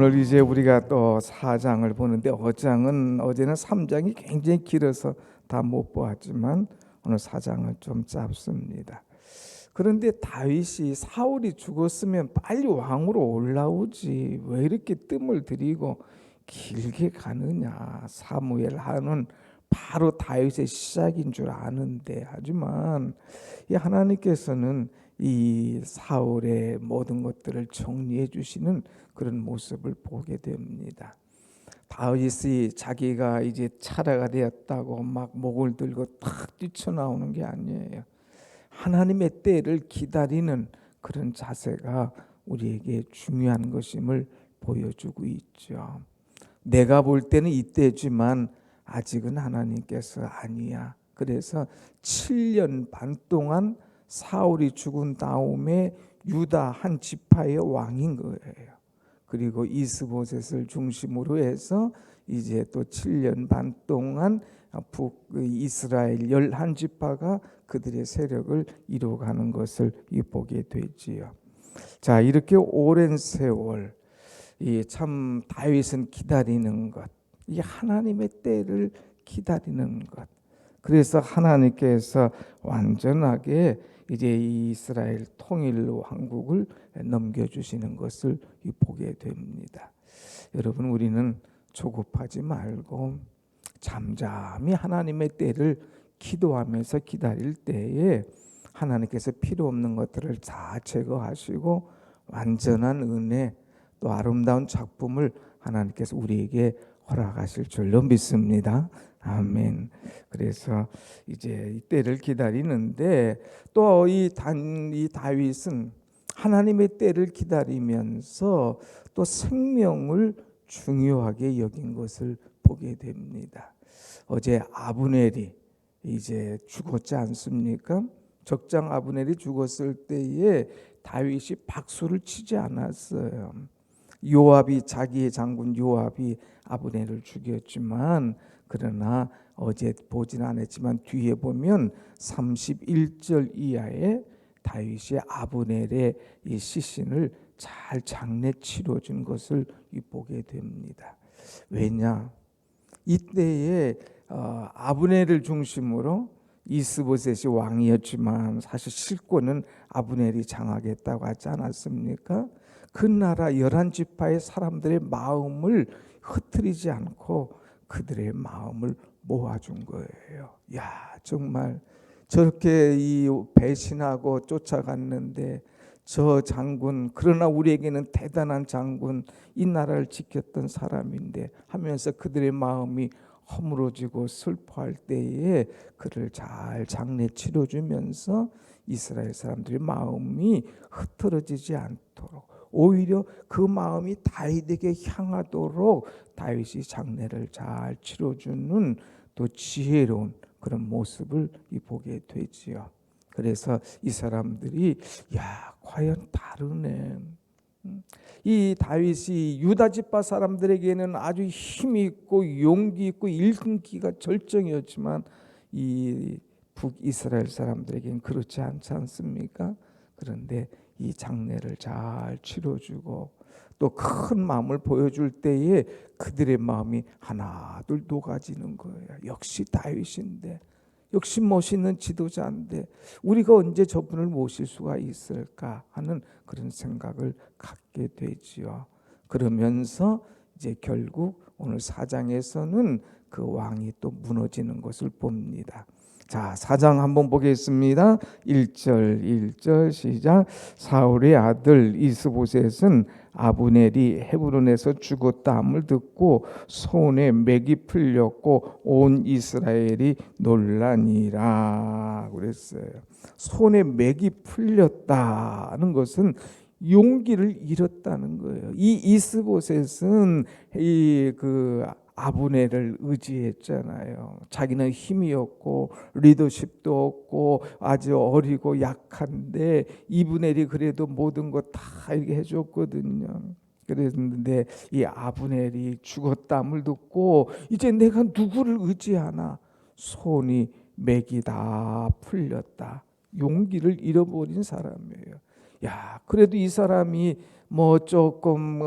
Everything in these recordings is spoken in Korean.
오늘 이제 우리가 또 4장을 보는데 어제는 3장이 굉장히 길어서 다 못 보았지만 오늘 4장은 좀 짧습니다. 그런데 다윗이 사울이 죽었으면 빨리 왕으로 올라오지 왜 이렇게 뜸을 들이고 길게 가느냐. 사무엘 하는 바로 다윗의 시작인 줄 아는데 하지만 이 하나님께서는 이 사울의 모든 것들을 정리해 주시는 그런 모습을 보게 됩니다. 다윗이 자기가 이제 차례가 되었다고 막 목을 들고 탁 뛰쳐나오는 게 아니에요. 하나님의 때를 기다리는 그런 자세가 우리에게 중요한 것임을 보여주고 있죠. 내가 볼 때는 이때지만 아직은 하나님께서 아니야. 그래서 7년 반 동안 사울이 죽은 다음에 유다 한 지파의 왕인 거예요. 그리고 이스보셋을 중심으로 해서 이제 또 7년 반 동안 북이스라엘 11지파가 그들의 세력을 이루어가는 것을 보게 되지요. 자, 이렇게 오랜 세월 참 다윗은 기다리는 것, 이 하나님의 때를 기다리는 것. 그래서 하나님께서 완전하게 이제 이스라엘 통일 왕국을 넘겨주시는 것을 보게 됩니다. 여러분, 우리는 조급하지 말고 잠잠히 하나님의 때를 기도하면서 기다릴 때에 하나님께서 필요 없는 것들을 다 제거하시고 완전한 은혜 또 아름다운 작품을 하나님께서 우리에게 허락하실 줄로 믿습니다. 아멘. 그래서 이제 이 때를 기다리는데 또 이 다윗은 하나님의 때를 기다리면서 또 생명을 중요하게 여긴 것을 보게 됩니다. 어제 아브넬이 이제 죽었지 않습니까? 적장 아브넬이 죽었을 때에 다윗이 박수를 치지 않았어요. 요압이 자기의 장군 요압이 아브넬을 죽였지만 그러나 어제 보진 않았지만 뒤에 보면 31절 이하에 다윗이 아브넬의 이 시신을 잘 장례 치러준 것을 보게 됩니다. 왜냐? 이때에 아브넬을 중심으로 이스보셋이 왕이었지만 사실 실권은 아브넬이 장하겠다고 하지 않았습니까? 그 나라 11지파의 사람들의 마음을 흐트리지 않고 그들의 마음을 모아준 거예요. 야, 정말 저렇게 배신하고 쫓아갔는데 저 장군, 그러나 우리에게는 대단한 장군, 이 나라를 지켰던 사람인데 하면서 그들의 마음이 허물어지고 슬퍼할 때에 그를 잘 장례 치러주면서 이스라엘 사람들의 마음이 흐트러지지 않도록 오히려 그 마음이 다윗에게 향하도록 다윗이 장례를 잘 치러주는 또 지혜로운 그런 모습을 보게 되지요. 그래서 이 사람들이 야, 과연 다르네. 이 다윗이 유다 지파 사람들에게는 아주 힘이 있고 용기 있고 일근기가 절정이었지만 이 북이스라엘 사람들에게는 그렇지 않지 않습니까? 그런데 이 장례를 잘 치러주고 또 큰 마음을 보여줄 때에 그들의 마음이 하나둘 녹아지는 거예요. 역시 다윗인데, 역시 멋있는 지도자인데 우리가 언제 저분을 모실 수가 있을까 하는 그런 생각을 갖게 되지요. 그러면서 이제 결국 오늘 4장에서는 그 왕이 또 무너지는 것을 봅니다. 자, 4장 한번 보겠습니다. 1절 시작. 사울의 아들 이스보셋은 아브넬이 헤브론에서 죽었다함을 듣고 손에 맥이 풀렸고 온 이스라엘이 놀라니라 그랬어요. 손에 맥이 풀렸다는 것은 용기를 잃었다는 거예요. 이 이스보셋은 그 아브넬을 의지했잖아요. 자기는 힘이 없고 리더십도 없고 아주 어리고 약한데 이브넬이 그래도 모든 것 다 이렇게 해줬거든요. 그랬는데 이 아브넬이 죽었다함을 듣고 이제 내가 누구를 의지하나 손이 맥이 다 풀렸다. 용기를 잃어버린 사람이에요. 야, 그래도 이 사람이 뭐 조금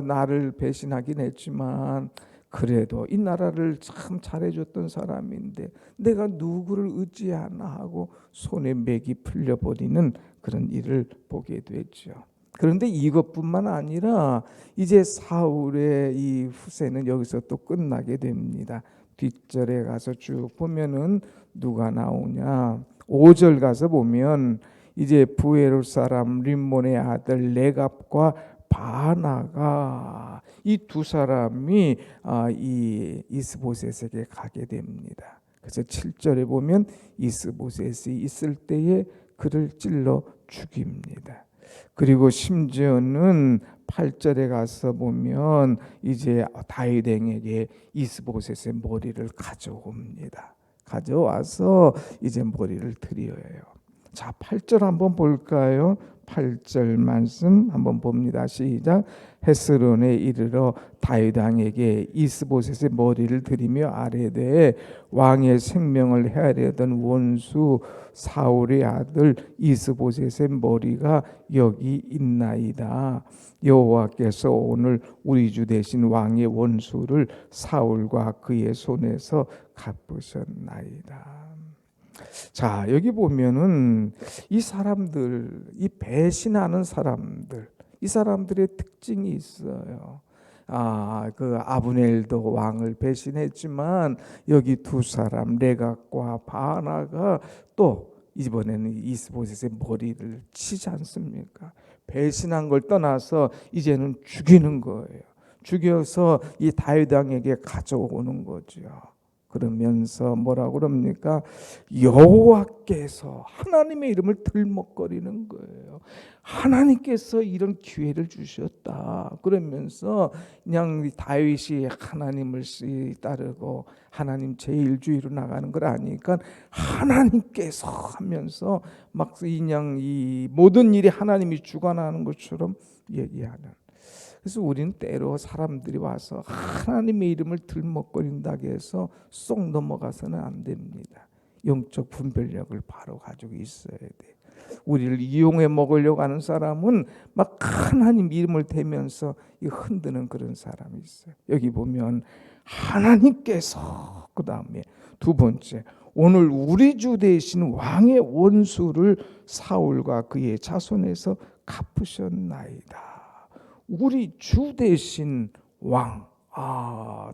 나를 배신하긴 했지만 그래도 이 나라를 참 잘해줬던 사람인데 내가 누구를 의지하나 하고 손에 맥이 풀려버리는 그런 일을 보게 되죠. 그런데 이것뿐만 아니라 이제 사울의 이 후세는 여기서 또 끝나게 됩니다. 뒷절에 가서 쭉 보면은 누가 나오냐? 5절 가서 보면 이제 부에롯 사람 림몬의 아들 레갑과 바나가 이 두 사람이 이 이스보셋에게 가게 됩니다. 그래서 7절에 보면 이스보셋이 있을 때에 그를 찔러 죽입니다. 그리고 심지어는 8절에 가서 보면 이제 다윗에게 이스보셋의 머리를 가져옵니다. 가져와서 이제 머리를 드려요. 자, 8절 한번 볼까요? 8절 말씀 한번 봅니다. 시작. 헤스론에 이르러 다윗 왕에게 이스보셋의 머리를 들이며 아뢰되 왕의 생명을 해하려던 원수 사울의 아들 이스보셋의 머리가 여기 있나이다. 여호와께서 오늘 우리 주 대신 왕의 원수를 사울과 그의 손에서 갚으셨나이다. 자, 여기 보면은 이 사람들, 이 배신하는 사람들, 이 사람들의 특징이 있어요. 그 아브넬도 왕을 배신했지만 여기 두 사람 레갑과 바나가 또 이번에는 이스보셋의 머리를 치지 않습니까? 배신한 걸 떠나서 이제는 죽이는 거예요. 죽여서 이 다윗 왕에게 가져오는 거죠. 그러면서 뭐라고 그럽니까? 여호와께서 하나님의 이름을 들먹거리는 거예요. 하나님께서 이런 기회를 주셨다. 그러면서 그냥 다윗이 하나님을 따르고 하나님 제일주의로 나가는 걸 아니까 하나님께서 하면서 막 그냥 이 모든 일이 하나님이 주관하는 것처럼 얘기하는. 그래서 우리는 때로 사람들이 와서 하나님의 이름을 들먹거린다고 해서 쏙 넘어가서는 안 됩니다. 영적 분별력을 바로 가지고 있어야 돼. 우리를 이용해 먹으려고 하는 사람은 막 하나님 이름을 대면서 흔드는 그런 사람이 있어요. 여기 보면 하나님께서 그 다음에 두 번째 오늘 우리 주 대신 왕의 원수를 사울과 그의 자손에서 갚으셨나이다. 우리 주 대신 왕,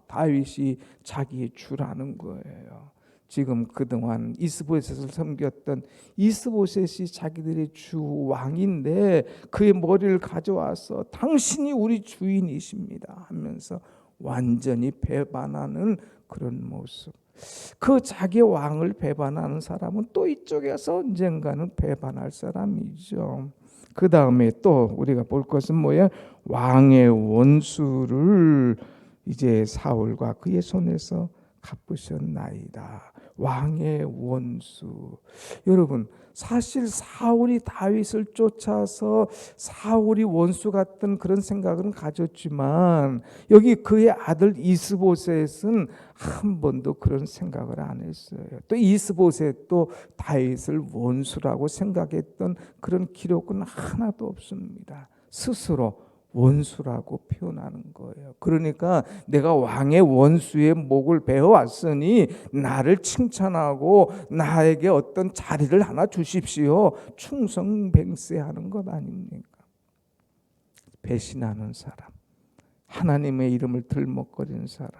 다윗이 자기의 주라는 거예요. 지금 그동안 이스보셋을 섬겼던 이스보셋이 자기들의 주 왕인데 그의 머리를 가져와서 당신이 우리 주인이십니다 하면서 완전히 배반하는 그런 모습. 그 자기 왕을 배반하는 사람은 또 이쪽에서 언젠가는 배반할 사람이죠. 그 다음에 또 우리가 볼 것은 뭐야? 왕의 원수를 이제 사울과 그의 손에서 갚으셨나이다. 왕의 원수. 여러분, 사실 사울이 다윗을 쫓아서 사울이 원수 같은 그런 생각은 가졌지만 여기 그의 아들 이스보셋은 한 번도 그런 생각을 안 했어요. 또 이스보셋도 다윗을 원수라고 생각했던 그런 기록은 하나도 없습니다. 스스로 원수라고 표현하는 거예요. 그러니까 내가 왕의 원수의 목을 베어왔으니 나를 칭찬하고 나에게 어떤 자리를 하나 주십시오. 충성맹세하는 것 아닙니까? 배신하는 사람, 하나님의 이름을 들먹거리는 사람,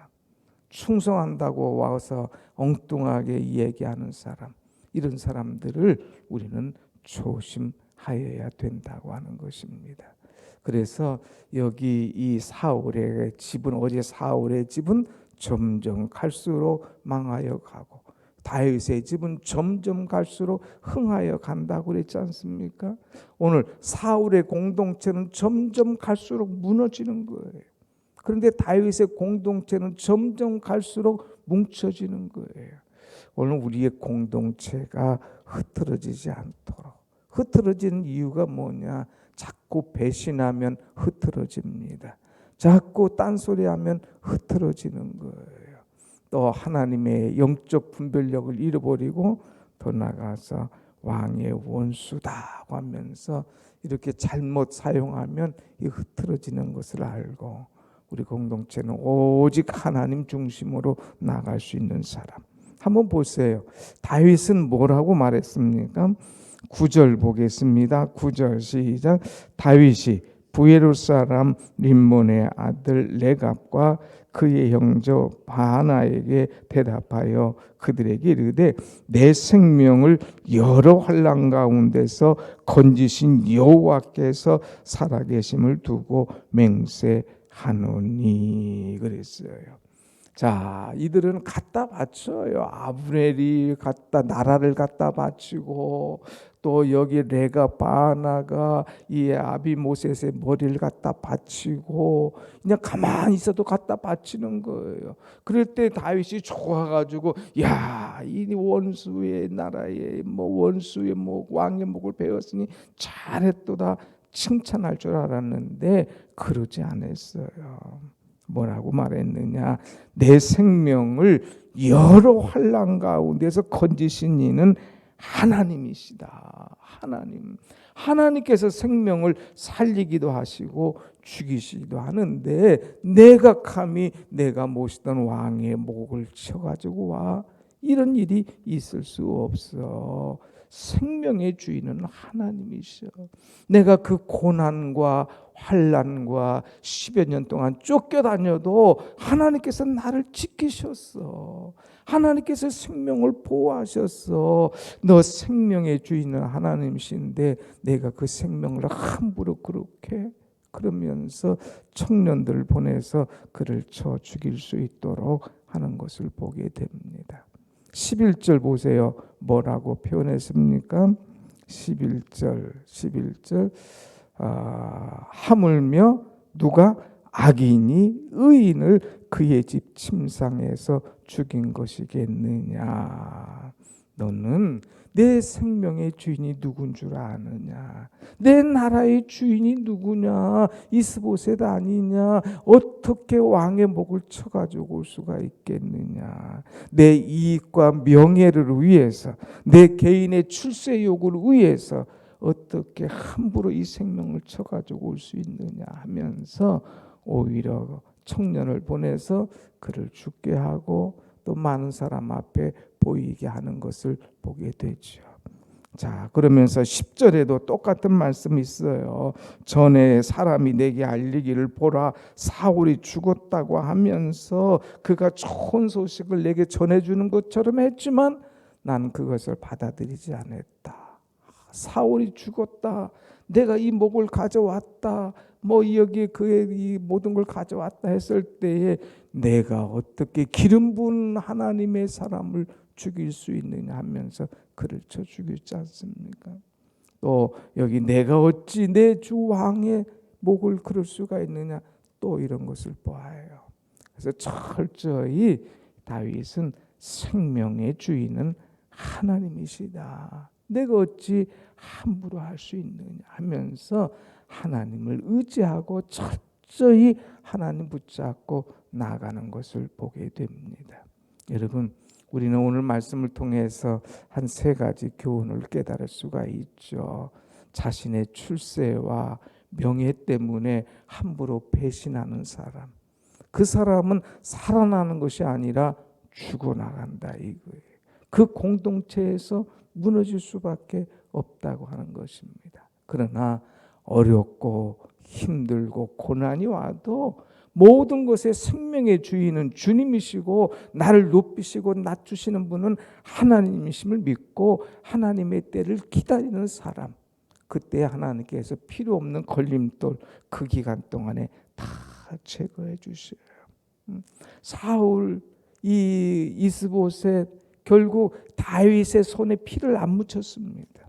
충성한다고 와서 엉뚱하게 얘기하는 사람, 이런 사람들을 우리는 조심하여야 된다고 하는 것입니다. 그래서 여기 이 사울의 집은 어제 사울의 집은 점점 갈수록 망하여 가고 다윗의 집은 점점 갈수록 흥하여 간다고 그랬지 않습니까? 오늘 사울의 공동체는 점점 갈수록 무너지는 거예요. 그런데 다윗의 공동체는 점점 갈수록 뭉쳐지는 거예요. 오늘 우리의 공동체가 흐트러지지 않도록. 흐트러지는 이유가 뭐냐? 자꾸 배신하면 흐트러집니다. 자꾸 딴소리하면 흐트러지는 거예요. 또 하나님의 영적 분별력을 잃어버리고 더 나아가서 왕의 원수다고 하면서 이렇게 잘못 사용하면 이 흐트러지는 것을 알고 우리 공동체는 오직 하나님 중심으로 나갈 수 있는 사람. 한번 보세요. 다윗은 뭐라고 말했습니까? 9절 보겠습니다. 9절 시작. 다윗이 부에롯 사람 림몬의 아들 레갑과 그의 형제 바나에게 대답하여 그들에게 이르되 내 생명을 여러 환난 가운데서 건지신 여호와께서 살아계심을 두고 맹세하노니 그랬어요. 자, 이들은 갖다 바쳐요. 아브넬이 갖다 나라를 갖다 바치고 또 여기 레가 바나가 이 아비모셋의 머리를 갖다 바치고 그냥 가만히 있어도 갖다 바치는 거예요. 그럴 때 다윗이 좋아가지고 야, 이 원수의 나라에 원수의 왕의 목을 베었으니 잘했도다 칭찬할 줄 알았는데 그러지 않았어요. 뭐라고 말했느냐? 내 생명을 여러 환난 가운데서 건지신 이는 하나님이시다. 하나님께서 생명을 살리기도 하시고 죽이시기도 하는데 내가 감히 내가 모시던 왕의 목을 쳐가지고 와 이런 일이 있을 수 없어. 생명의 주인은 하나님이셔. 내가 그 고난과 환난과 10여 년 동안 쫓겨다녀도 하나님께서 나를 지키셨어. 하나님께서 생명을 보호하셨어. 너 생명의 주인은 하나님이신데 내가 그 생명을 함부로 그렇게 그러면서 청년들을 보내서 그를 쳐 죽일 수 있도록 하는 것을 보게 됩니다. 11절 보세요. 뭐라고 표현했습니까? 11절 하물며 누가 악인이 의인을 그의 집 침상에서 죽인 것이겠느냐. 너는 내 생명의 주인이 누군 줄 아느냐? 내 나라의 주인이 누구냐? 이스보셋 아니냐? 어떻게 왕의 목을 쳐가지고 올 수가 있겠느냐? 내 이익과 명예를 위해서 내 개인의 출세욕을 위해서 어떻게 함부로 이 생명을 쳐가지고 올 수 있느냐 하면서 오히려 청년을 보내서 그를 죽게 하고 또 많은 사람 앞에 보이게 하는 것을 보게 되죠. 자, 그러면서 10절에도 똑같은 말씀이 있어요. 전에 사람이 내게 알리기를 보라 사울이 죽었다고 하면서 그가 좋은 소식을 내게 전해주는 것처럼 했지만 난 그것을 받아들이지 않았다. 사울이 죽었다. 내가 이 목을 가져왔다. 여기 그의 이 모든 걸 가져왔다 했을 때에 내가 어떻게 기름 부은 하나님의 사람을 죽일 수 있느냐 하면서 그를 쳐 죽였지 않습니까? 또 여기 내가 어찌 내 주 왕의 목을 그럴 수가 있느냐 또 이런 것을 보아요. 그래서 철저히 다윗은 생명의 주인은 하나님이시다. 내가 어찌 함부로 할 수 있느냐 하면서 하나님을 의지하고 철저히 하나님 붙잡고 나아가는 것을 보게 됩니다. 여러분, 우리는 오늘 말씀을 통해서 한 세 가지 교훈을 깨달을 수가 있죠. 자신의 출세와 명예 때문에 함부로 배신하는 사람, 그 사람은 살아나는 것이 아니라 죽어나간다 이거예요. 그 공동체에서 무너질 수밖에 없다고 하는 것입니다. 그러나 어렵고 힘들고 고난이 와도 모든 것의 생명의 주인은 주님이시고 나를 높이시고 낮추시는 분은 하나님이심을 믿고 하나님의 때를 기다리는 사람, 그때 하나님께서 필요 없는 걸림돌 그 기간 동안에 다 제거해 주셔요. 사울, 이 이스보셋 결국 다윗의 손에 피를 안 묻혔습니다.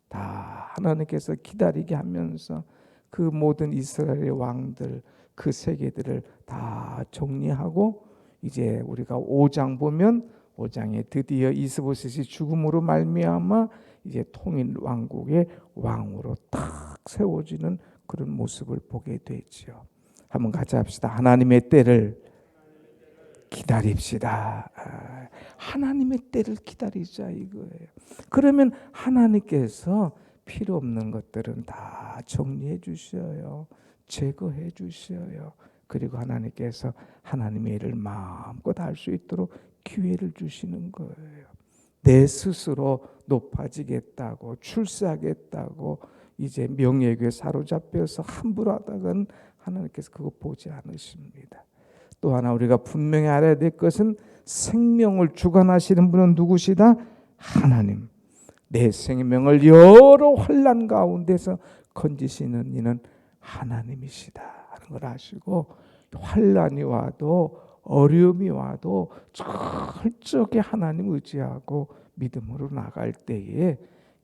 다 하나님께서 기다리게 하면서 그 모든 이스라엘의 왕들 그 세계들을 다 정리하고 이제 우리가 5장 보면 5장에 드디어 이스보셋이 죽음으로 말미암아 이제 통일 왕국의 왕으로 딱 세워지는 그런 모습을 보게 되죠. 한번 같이 합시다. 하나님의 때를 기다립시다. 하나님의 때를 기다리자 이거예요. 그러면 하나님께서 필요 없는 것들은 다 정리해 주셔요. 제거해 주셔요. 그리고 하나님께서 하나님의 일을 마음껏 할 수 있도록 기회를 주시는 거예요. 내 스스로 높아지겠다고 출세하겠다고 이제 명예교에 사로잡혀서 함부로 하다가는 하나님께서 그거 보지 않으십니다. 또 하나 우리가 분명히 알아야 될 것은 생명을 주관하시는 분은 누구시다? 하나님. 내 생명을 여러 환난 가운데서 건지시는 이는 하나님이시다 하는 걸 아시고, 환난이 와도 어려움이 와도 철저하게 하나님 의지하고 믿음으로 나갈 때에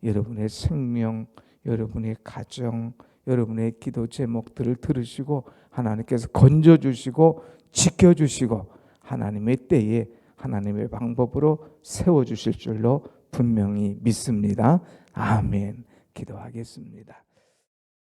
여러분의 생명, 여러분의 가정, 여러분의 기도 제목들을 들으시고 하나님께서 건져주시고 지켜주시고 하나님의 때에 하나님의 방법으로 세워주실 줄로 분명히 믿습니다. 아멘. 기도하겠습니다.